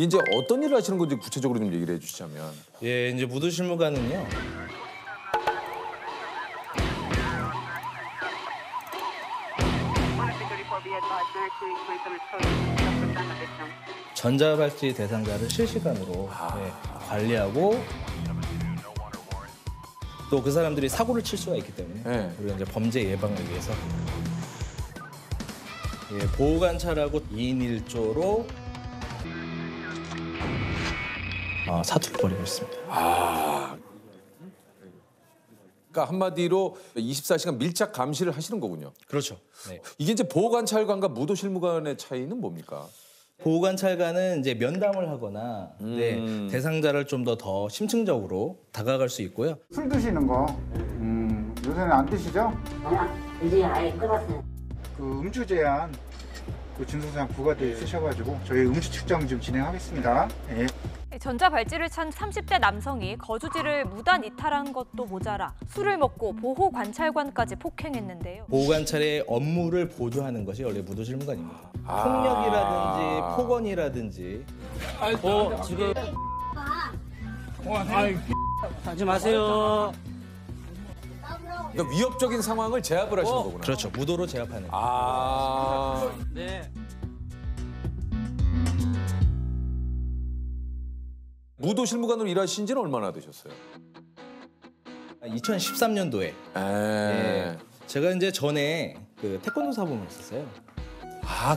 이제 어떤 일을 하시는 건지 구체적으로 좀 얘기를 해주시자면. 예, 이제 무도실무관은요. 전자발찌 대상자를 실시간으로 관리하고 또 그 사람들이 사고를 칠 수가 있기 때문에 우리가 이제 범죄 예방을 위해서 보호관찰하고 2인 1조로 사투를 벌이고 있습니다. 그러니까 한마디로 24시간 밀착 감시를 하시는 거군요. 그렇죠. 네. 이게 이제 보호관찰관과 무도실무관의 차이는 뭡니까? 보호관찰관은 이제 면담을 하거나 대상자를 좀 더 심층적으로 다가갈 수 있고요. 술 드시는 거 요새는 안 드시죠? 이제 아예 끊었어요. 그 음주 제한 그 준수상 부과돼 있으셔가지고 저희 음주 측정 좀 진행하겠습니다. 예. 전자발찌를 찬 30대 남성이 거주지를 무단 이탈한 것도 모자라 술을 먹고 보호관찰관까지 폭행했는데요. 보호관찰의 업무를 보조하는 것이 원래 무도실무관입니다. 폭력이라든지 폭언이라든지 지금 하지 마세요. 그러니까 위협적인 상황을 제압을 하시는 거구나. 그렇죠. 무도로 제압하는 네. 무도실무관으로 일하신 지는 얼마나 되셨어요? 2013년도에 제가 이제 전에 그 태권도 사범을 했었어요.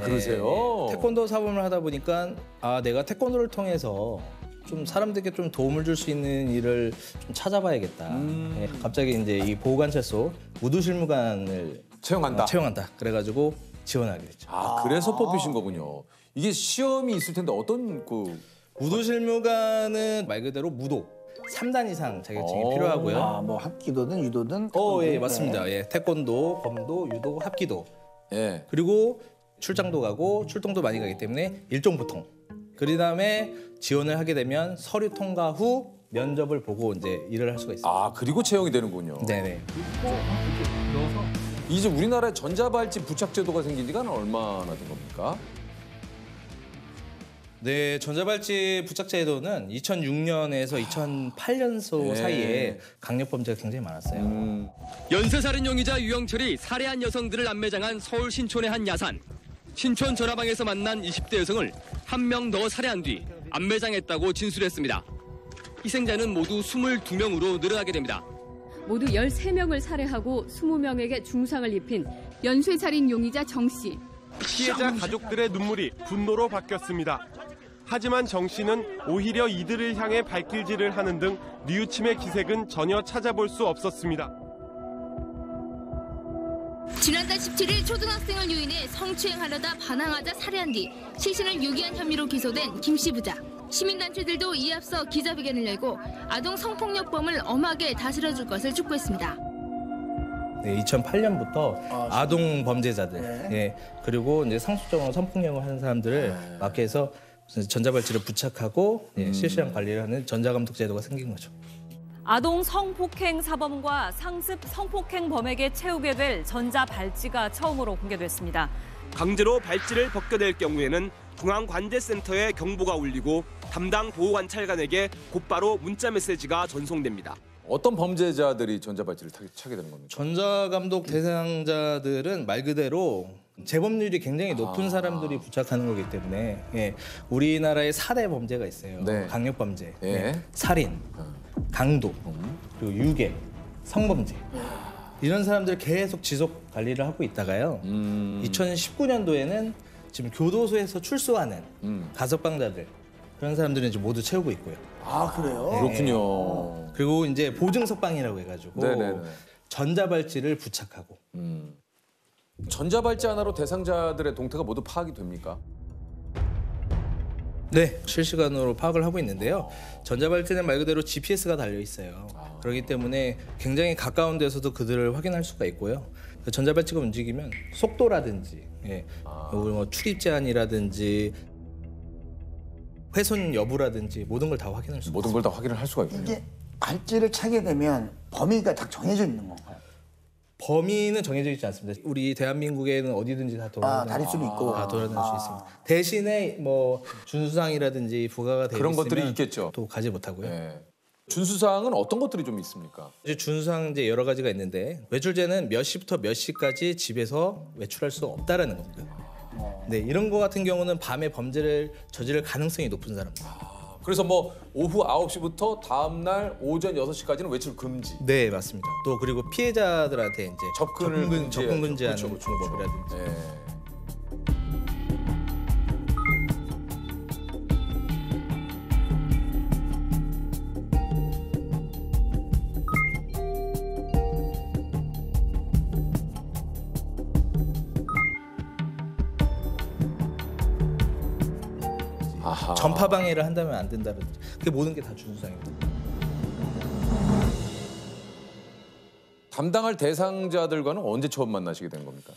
그러세요? 태권도 사범을 하다 보니까 내가 태권도를 통해서 좀 사람들에게 좀 도움을 줄 수 있는 일을 좀 찾아봐야겠다. 갑자기 이제 이 보호관찰소 무도실무관을 채용한다. 그래가지고 지원하게 됐죠. 그래서 뽑히신 거군요. 이게 시험이 있을 텐데 어떤 무도실무관은 말 그대로 무도 3단 이상 자격증이 필요하고요. 뭐 합기도든 유도든. 예, 맞습니다. 예, 태권도, 검도, 유도, 합기도. 예. 그리고 출장도 가고 출동도 많이 가기 때문에 일종보통. 그 다음에 지원을 하게 되면 서류 통과 후 면접을 보고 이제 일을 할 수가 있습니다. 그리고 채용이 되는군요. 네네. 이제 우리나라에 전자발찌 부착 제도가 생긴 지가 얼마나 된 겁니까? 네, 전자발찌 부착 제도는 2006년에서 2008년도 사이에 강력범죄가 굉장히 많았어요. 연쇄살인 용의자 유영철이 살해한 여성들을 암매장한 서울 신촌의 한 야산. 신촌 전화방에서 만난 20대 여성을 한 명 더 살해한 뒤 암매장했다고 진술했습니다. 희생자는 모두 22명으로 늘어나게 됩니다. 모두 13명을 살해하고 20명에게 중상을 입힌 연쇄살인 용의자 정 씨. 피해자 가족들의 눈물이 분노로 바뀌었습니다. 하지만 정 씨는 오히려 이들을 향해 발길질을 하는 등 뉘우침의 기색은 전혀 찾아볼 수 없었습니다. 지난달 17일 초등학생을 유인해 성추행하려다 반항하자 살해한 뒤 시신을 유기한 혐의로 기소된 김 씨 부자. 시민단체들도 이에 앞서 기자회견을 열고 아동 성폭력범을 엄하게 다스려줄 것을 촉구했습니다. 네, 2008년부터 아동 범죄자들, 그리고 이제 상습적으로 성폭력을 하는 사람들을 마크해서 전자발찌를 부착하고 실시간 관리를 하는 전자감독 제도가 생긴 거죠. 아동 성폭행 사범과 상습 성폭행 범에게 채우게 될 전자발찌가 처음으로 공개됐습니다. 강제로 발찌를 벗겨낼 경우에는 중앙관제센터에 경보가 울리고 담당 보호관찰관에게 곧바로 문자 메시지가 전송됩니다. 어떤 범죄자들이 전자발찌를 차게 되는 겁니까? 전자감독 대상자들은 말 그대로 재범률이 굉장히 높은 사람들이 부착하는 거기 때문에 우리나라에 4대 범죄가 있어요. 강력범죄, 살인, 강도, 그리고 유괴, 성범죄. 이런 사람들 계속 지속 관리를 하고 있다가요. 2019년도에는 지금 교도소에서 출소하는 가석방자들 그런 사람들은 이제 모두 채우고 있고요. 그래요? 그렇군요. 그리고 이제 보증석방이라고 해가지고 전자발찌를 부착하고. 전자발찌 하나로 대상자들의 동태가 모두 파악이 됩니까? 네, 실시간으로 파악을 하고 있는데요. 전자발찌는 말 그대로 GPS가 달려 있어요. 그렇기 때문에 굉장히 가까운 데서도 그들을 확인할 수가 있고요. 전자발찌가 움직이면 속도라든지, 뭐 출입 제한이라든지, 훼손 여부라든지 모든 걸 다 확인할 수 있어요. 모든 걸 다 확인을 할 수가 있군요. 이게 발찌를 차게 되면 범위가 딱 정해져 있는 건가요? 범위는 정해져 있지 않습니다. 우리 대한민국에는 어디든지 다 다닐 수도 있고. 다 돌아다닐 수 있습니다. 대신에 뭐 준수사항이라든지 부과가 되어 그런 있으면 것들이 있겠죠. 또 가지 못하고요. 네. 준수사항은 어떤 것들이 좀 있습니까? 이제 준수사항 이제 여러 가지가 있는데 외출제는 몇 시부터 몇 시까지 집에서 외출할 수 없다라는 겁니다. 네, 이런 거 같은 경우는 밤에 범죄를 저지를 가능성이 높은 사람들. 그래서 뭐 오후 9시부터 다음 날 오전 6시까지는 외출 금지. 네, 맞습니다. 또 그리고 피해자들한테 이제 접근 금지하는 그렇죠. 방법이라든지. 네. 아하. 전파 방해를 한다면 안 된다든지. 그게 모든 게 다 준수사항입니다. 담당할 대상자들과는 언제 처음 만나시게 된 겁니까?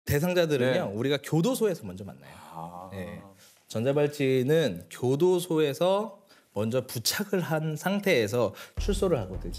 대상자들은요, 네. 우리가 교도소에서 먼저 만나요. 아. 네. 전자발찌는 교도소에서 먼저 부착을 한 상태에서 출소를 하거든요.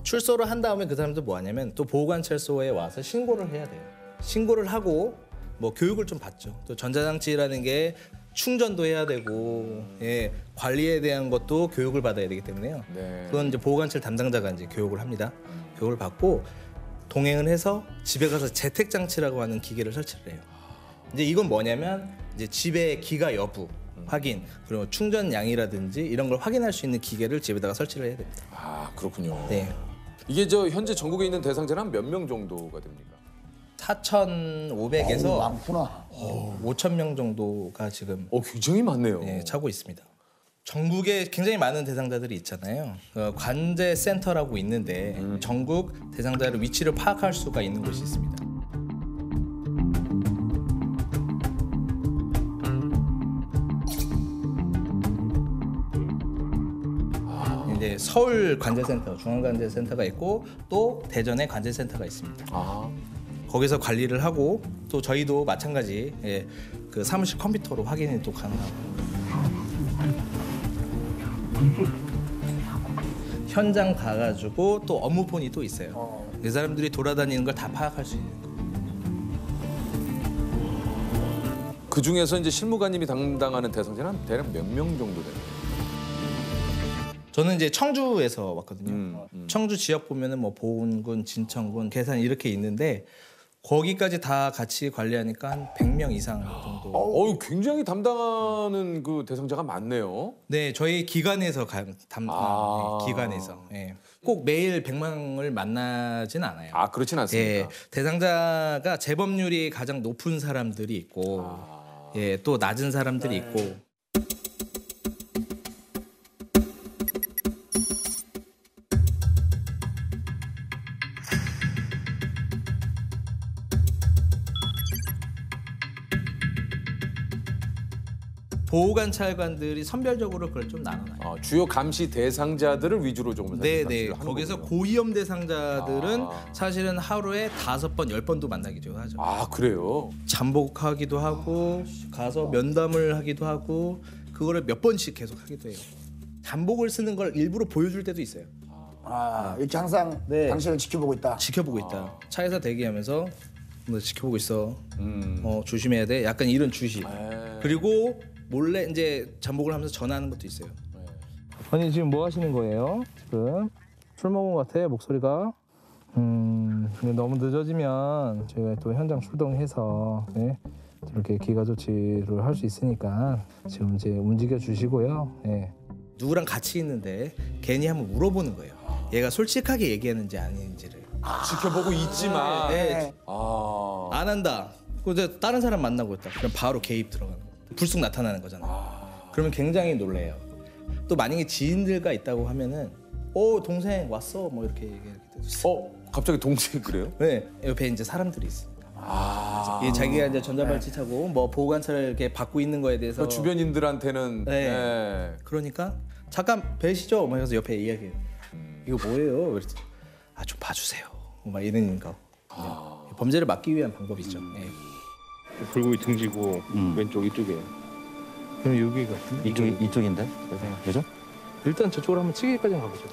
출소를 한 다음에 그 사람들 뭐 하냐면 또 보호관찰소에 와서 신고를 해야 돼요. 신고를 하고 뭐 교육을 좀 받죠. 또 전자장치라는 게 충전도 해야 되고, 예, 관리에 대한 것도 교육을 받아야 되기 때문에요. 네. 그건 이제 보호관찰 담당자가 이제 교육을 합니다. 교육을 받고 동행을 해서 집에 가서 재택장치라고 하는 기계를 설치를 해요. 이제 이건 뭐냐면 이제 집의 기가 여부 확인, 그리고 충전량이라든지 이런 걸 확인할 수 있는 기계를 집에다가 설치를 해야 됩니다. 아, 그렇군요. 네. 이게 저 현재 전국에 있는 대상자는 한 몇 명 정도가 됩니까? 4,500에서 많구나. 5,000명 정도가 지금 굉장히 많네요. 네, 차고 있습니다. 전국에 굉장히 많은 대상자들이 있잖아요. 관제센터라고 있는데 전국 대상자의 위치를 파악할 수가 있는 곳이 있습니다. 이제 서울 관제센터, 중앙관제센터가 있고 또 대전에 관제센터가 있습니다. 거기서 관리를 하고 또 저희도 마찬가지, 예, 그 사무실 컴퓨터로 확인이 또 가능하고 현장 가가지고 또 업무폰이 또 있어요. 그 사람들이 돌아다니는 걸 다 파악할 수 있는 거. 그 중에서 이제 실무관님이 담당하는 대상자는 대략 몇 명 정도 됩니까? 저는 이제 청주에서 왔거든요. 청주 지역 보면은 뭐 보은군, 진천군, 계산 이렇게 있는데 거기까지 다 같이 관리하니까 한 100명 이상 정도. 굉장히 담당하는 그 대상자가 많네요. 네, 저희 기관에서 담당. 네, 기관에서. 예. 꼭 매일 100명을 만나진 않아요. 아, 그렇진 않습니다. 예, 대상자가 재범률이 가장 높은 사람들이 있고, 예, 또 낮은 사람들이 있고. 보호관찰관들이 선별적으로 그걸 좀 나눠놔요. 주요 감시 대상자들을 위주로 조금 네네. 거기서 고위험 대상자들은 사실은 하루에 5번, 10번도 만나기도 하죠. 아, 그래요? 잠복하기도 하고 가서 면담을 하기도 하고 그거를 몇 번씩 계속 하기도 해요. 잠복을 쓰는 걸 일부러 보여줄 때도 있어요. 이렇게 항상 네. 당신을 지켜보고 있다. 지켜보고 있다. 차에서 대기하면서 너 지켜보고 있어. 조심해야 돼. 약간 이런 주시. 그리고 몰래 이제 잠복을 하면서 전화하는 것도 있어요. 아니 지금 뭐 하시는 거예요? 지금 술 먹은 것 같아 목소리가. 근데 너무 늦어지면 저희가 또 현장 출동해서 이렇게 기가 조치를 할 수 있으니까 지금 이제 움직여 주시고요. 누구랑 같이 있는데 괜히 한번 물어보는 거예요. 얘가 솔직하게 얘기하는지 아닌지를. 지켜보고 있지만. 네. 안 한다. 근데 다른 사람 만나고 있다. 그럼 바로 개입 들어가는 거예요. 불쑥 나타나는 거잖아요. 그러면 굉장히 놀래요. 또 만약에 지인들과 있다고 하면은 동생 왔어 뭐 이렇게 얘기할 때도 있어요. 갑자기 동생이 그래요? 네, 옆에 이제 사람들이 있으니까. 자기가 이제 전자발찌 차고 뭐 보호관찰을 이렇게 받고 있는 거에 대해서 주변인들한테는 그러니까 잠깐 뵈시죠. 막 해서 옆에 이야기해요. 이거 뭐예요? 그랬지. 좀 봐주세요. 막 이러는 거. 범죄를 막기 위한 방법이죠. 불고기 등지고 왼쪽 이쪽에. 그럼 여기 같은 이쪽인데? 그죠? 일단 저쪽으로 한번 치기까지 가보죠.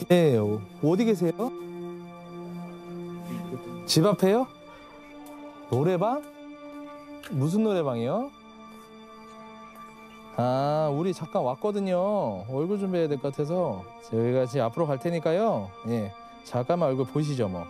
네, 어디 계세요? 집 앞에요? 노래방? 무슨 노래방이요? 아, 우리 잠깐 왔거든요. 얼굴 준비해야 될 것 같아서 저희가 지금 앞으로 갈 테니까요. 예, 잠깐만 얼굴 보시죠 뭐.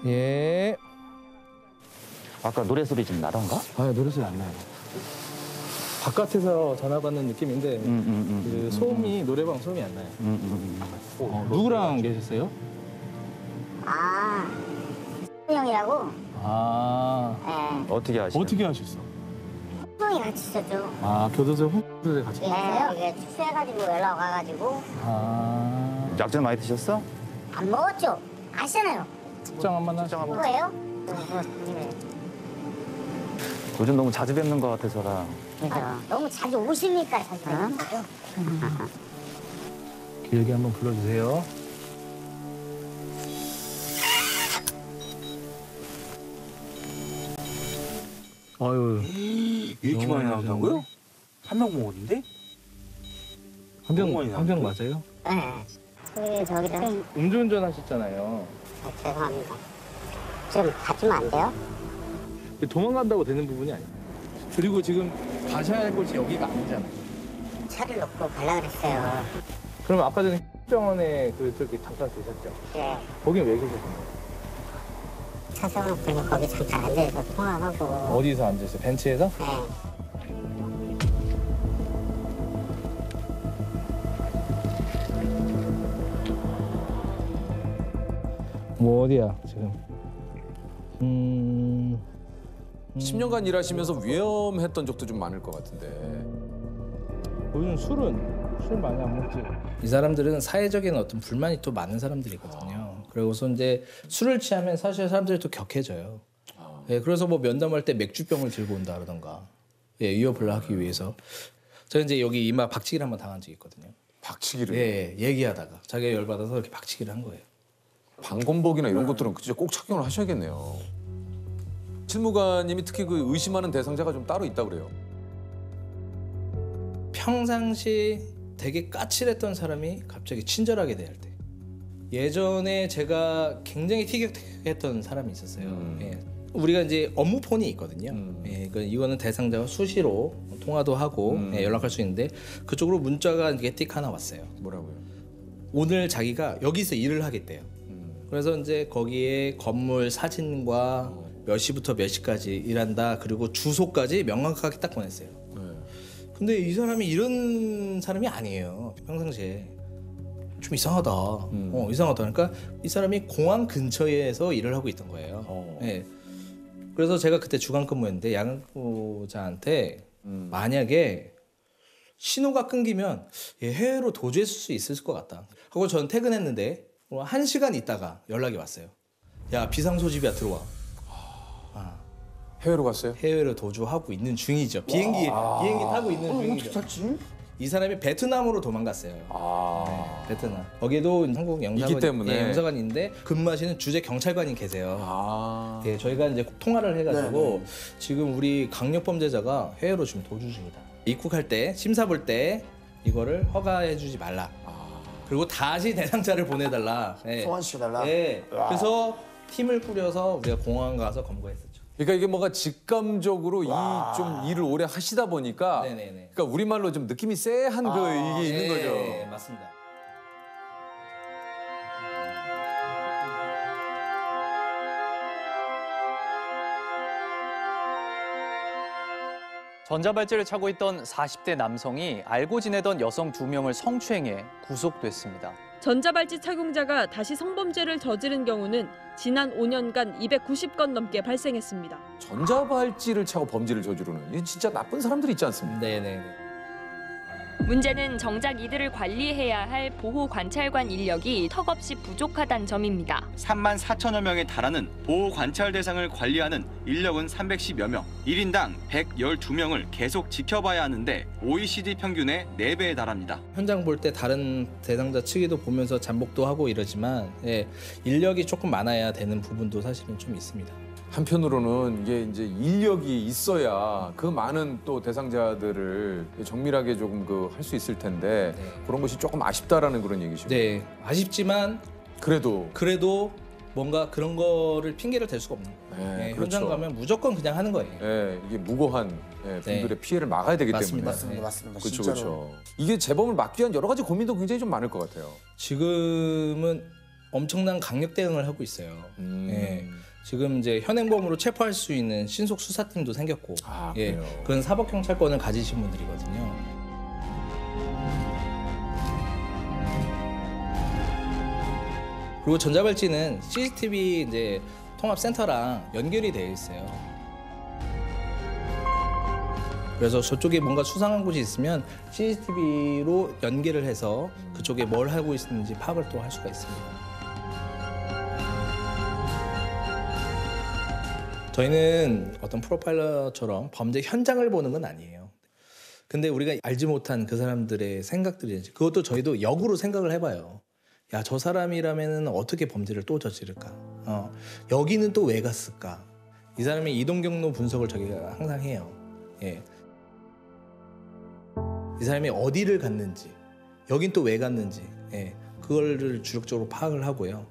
예. 아까 노래 소리 좀 나던가? 아, 노래 소리 안 나요. 바깥에서 전화 받는 느낌인데 그 소음이 노래방 소음이 안 나요. 누구랑 계셨어요? 아, 형이라고? 아, 네. 어떻게 하시나요? 어떻게 하셨어? 형이 같이 있었죠. 아, 교도소 훈련소에 같이. 네, 이게 취소해가지고 연락 와가지고 아, 약점 많이 드셨어? 안 먹었죠. 아시잖아요. 특정 한번 하시고. 뭐예요? 요즘 너무 자주 뵙는 것 같아서라. 그러니까 너무 자주 오시니까 자주 뵙는 거죠. 길게 한번 불러주세요. 아유, 이렇게 많이 나온다고요? 한 명 먹었는데? 한 병 맞아요? 네. 저기를 음주운전 하셨잖아요. 죄송합니다. 좀 가주면 안 돼요? 도망간다고 되는 부분이 아니에요. 그리고 지금 가셔야 할 곳이 여기가 아니잖아요. 차를 놓고 가려고 그랬어요. 그럼 아까 전에 병원에 저기 잠깐 계셨죠? 네. 거긴 왜 계셨어요? 차 세워놓고 거기 잠깐 앉아서 통화하고. 어디서 앉으세요? 벤치에서? 네. 뭐 어디야 지금? 10년간 일하시면서 위험했던 적도 좀 많을 것 같은데. 요즘 술 많이 안 먹지? 이 사람들은 사회적인 어떤 불만이 또 많은 사람들이거든요. 그리고서 이제 술을 취하면 사실 사람들이 또 격해져요. 예, 그래서 뭐 면담할 때 맥주병을 들고 온다 그러던가. 예, 위협을 하기 위해서. 제가 이제 여기 이마 박치기를 한번 당한 적이 있거든요. 박치기를? 예, 얘기하다가 자기가 열받아서 이렇게 박치기를 한 거예요. 방검복이나 이런 것들은 진짜 꼭 착용을 하셔야겠네요. 실무관님이 특히 그 의심하는 대상자가 좀 따로 있다 그래요. 평상시 되게 까칠했던 사람이 갑자기 친절하게 대할 때. 예전에 제가 굉장히 티격태격했던 사람이 있었어요. 예. 우리가 이제 업무폰이 있거든요. 예, 이거는 대상자와 수시로 통화도 하고 예, 연락할 수 있는데 그쪽으로 문자가 이게 띡 하나 왔어요. 뭐라고요? 오늘 자기가 여기서 일을 하겠대요. 그래서 이제 거기에 건물 사진과 몇 시부터 몇 시까지 일한다. 그리고 주소까지 명확하게 딱 보냈어요. 근데 이 사람이 이런 사람이 아니에요. 평상시에. 좀 이상하다. 이상하다. 그러니까 이 사람이 공항 근처에서 일을 하고 있던 거예요. 네. 그래서 제가 그때 주간 근무했는데 야간근무자한테 만약에 신호가 끊기면 얘 해외로 도주했을 수 있을 것 같다. 하고 저는 퇴근했는데 1시간 있다가 연락이 왔어요. 야, 비상소집이야, 들어와. 해외로 갔어요? 해외로 도주하고 있는 중이죠. 비행기 타고 있는 중이죠. 이 사람이 베트남으로 도망갔어요. 네, 베트남. 거기도 한국 있기 때문에. 예, 영사관이 있는데 근무하시는 주재 경찰관이 계세요. 예, 저희가 이제 통화를 해가지고 지금 우리 강력범죄자가 해외로 지금 도주 중이다. 입국할 때 심사 볼 때 이거를 허가해주지 말라. 그리고 다시 대상자를 보내달라. 예. 소환시켜달라. 예. 그래서 팀을 꾸려서 우리가 공항 가서 검거했었죠. 그러니까 이게 뭔가 직감적으로 좀 일을 오래 하시다 보니까 그러니까 우리말로 좀 느낌이 쎄한 이게 있는 거죠. 네, 맞습니다. 전자발찌를 차고 있던 40대 남성이 알고 지내던 여성 2명을 성추행해 구속됐습니다. 전자발찌 착용자가 다시 성범죄를 저지른 경우는 지난 5년간 290건 넘게 발생했습니다. 전자발찌를 차고 범죄를 저지르는 이 진짜 나쁜 사람들이 있지 않습니까? 네네. 문제는 정작 이들을 관리해야 할 보호 관찰관 인력이 턱없이 부족하다는 점입니다. 3만 4천여 명에 달하는 보호 관찰 대상을 관리하는 인력은 310여 명, 1인당 112명을 계속 지켜봐야 하는데 OECD 평균의 4배에 달합니다. 현장 볼 때 다른 대상자 측에도 보면서 잠복도 하고 이러지만 인력이 조금 많아야 되는 부분도 사실은 좀 있습니다. 한편으로는 이게 이제 인력이 있어야 그 많은 또 대상자들을 정밀하게 조금 할 수 있을 텐데 그런 것이 조금 아쉽다라는 그런 얘기죠. 네, 아쉽지만 그래도 뭔가 그런 거를 핑계를 댈 수가 없는 거예요. 네, 그렇죠. 현장 가면 무조건 그냥 하는 거예요. 네, 이게 무고한 분들의 피해를 막아야 되기 때문에. 맞습니다. 그렇죠, 그렇죠. 이게 재범을 막기 위한 여러 가지 고민도 굉장히 좀 많을 것 같아요. 지금은 엄청난 강력 대응을 하고 있어요. 예, 지금 이제 현행범으로 체포할 수 있는 신속 수사팀도 생겼고, 예, 그건 사법경찰권을 가지신 분들이거든요. 그리고 전자발찌는 CCTV 이제 통합센터랑 연결이 되어 있어요. 그래서 저쪽에 뭔가 수상한 곳이 있으면 CCTV로 연결을 해서 그쪽에 뭘 하고 있는지 파악을 또 할 수가 있습니다. 저희는 어떤 프로파일러처럼 범죄 현장을 보는 건 아니에요. 근데 우리가 알지 못한 그 사람들의 생각들이 그것도 저희도 역으로 생각을 해봐요. 야, 저 사람이라면 어떻게 범죄를 또 저지를까? 여기는 또 왜 갔을까? 이 사람의 이동 경로 분석을 저희가 항상 해요. 예. 이 사람이 어디를 갔는지, 여긴 또 왜 갔는지, 예. 그거를 주력적으로 파악을 하고요.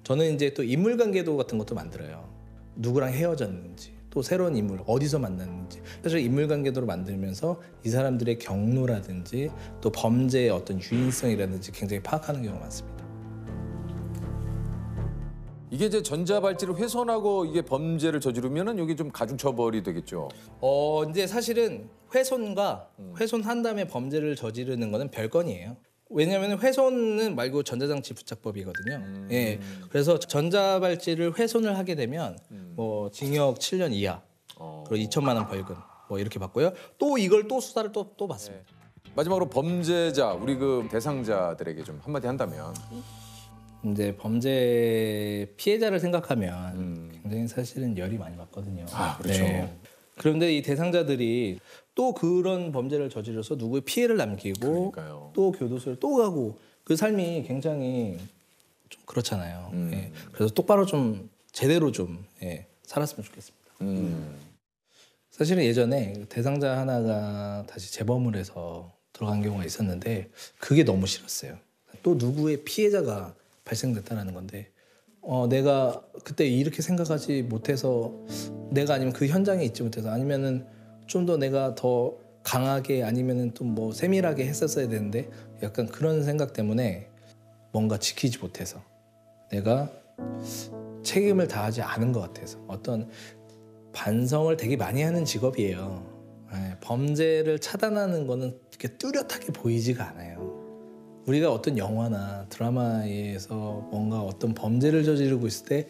저는 이제 또 인물관계도 같은 것도 만들어요. 누구랑 헤어졌는지, 또 새로운 인물 어디서 만났는지. 그래서 인물관계도를 만들면서 이 사람들의 경로라든지 또 범죄의 어떤 유인성이라든지 굉장히 파악하는 경우가 많습니다. 이게 이제 전자발찌를 훼손하고 이게 범죄를 저지르면은 여기 좀 가중처벌이 되겠죠. 이제 사실은 훼손과 훼손한 다음에 범죄를 저지르는 거는 별건이에요. 왜냐하면 훼손은 말고 전자장치 부착법이거든요. 예, 그래서 전자발찌를 훼손을 하게 되면 뭐 징역 7년 이하, 그리고 2천만 원 벌금 뭐 이렇게 받고요. 또 이걸 또 수사를 또 받습니다. 마지막으로 범죄자, 우리 그 대상자들에게 좀 한마디 한다면. 이제 범죄 피해자를 생각하면 굉장히 사실은 열이 많이 받거든요. 그렇죠. 네. 그런데 이 대상자들이 또 그런 범죄를 저질러서 누구의 피해를 남기고 또 교도소를 또 가고 그 삶이 굉장히 좀 그렇잖아요. 예. 그래서 똑바로 좀 제대로 좀 살았으면 좋겠습니다. 사실은 예전에 대상자 하나가 다시 재범을 해서 들어간 경우가 있었는데 그게 너무 싫었어요. 또 누구의 피해자가 발생됐다는 건데 내가 그때 이렇게 생각하지 못해서 내가 아니면 그 현장에 있지 못해서 아니면은 좀 더 내가 더 강하게 아니면은 좀 뭐 세밀하게 했었어야 되는데 약간 그런 생각 때문에 뭔가 지키지 못해서 내가 책임을 다하지 않은 것 같아서 어떤 반성을 되게 많이 하는 직업이에요. 범죄를 차단하는 거는 이렇게 뚜렷하게 보이지가 않아요. 우리가 어떤 영화나 드라마에서 뭔가 어떤 범죄를 저지르고 있을 때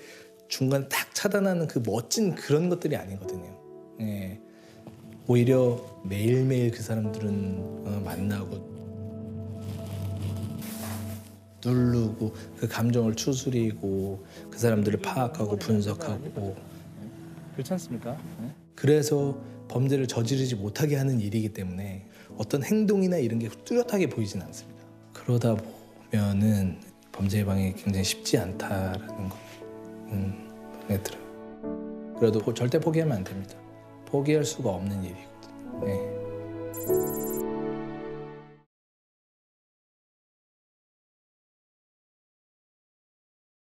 중간에 딱 차단하는 그 멋진 그런 것들이 아니거든요. 예. 오히려 매일매일 그 사람들은 만나고 누르고 그 감정을 추스리고 그 사람들을 파악하고 분석하고 그렇지 않습니까? 그래서 범죄를 저지르지 못하게 하는 일이기 때문에 어떤 행동이나 이런 게 뚜렷하게 보이진 않습니다. 그러다 보면은 범죄 예방이 굉장히 쉽지 않다라는 거 생각이 들어요. 그래도 절대 포기하면 안 됩니다. 포기할 수가 없는 일이거든요. 네.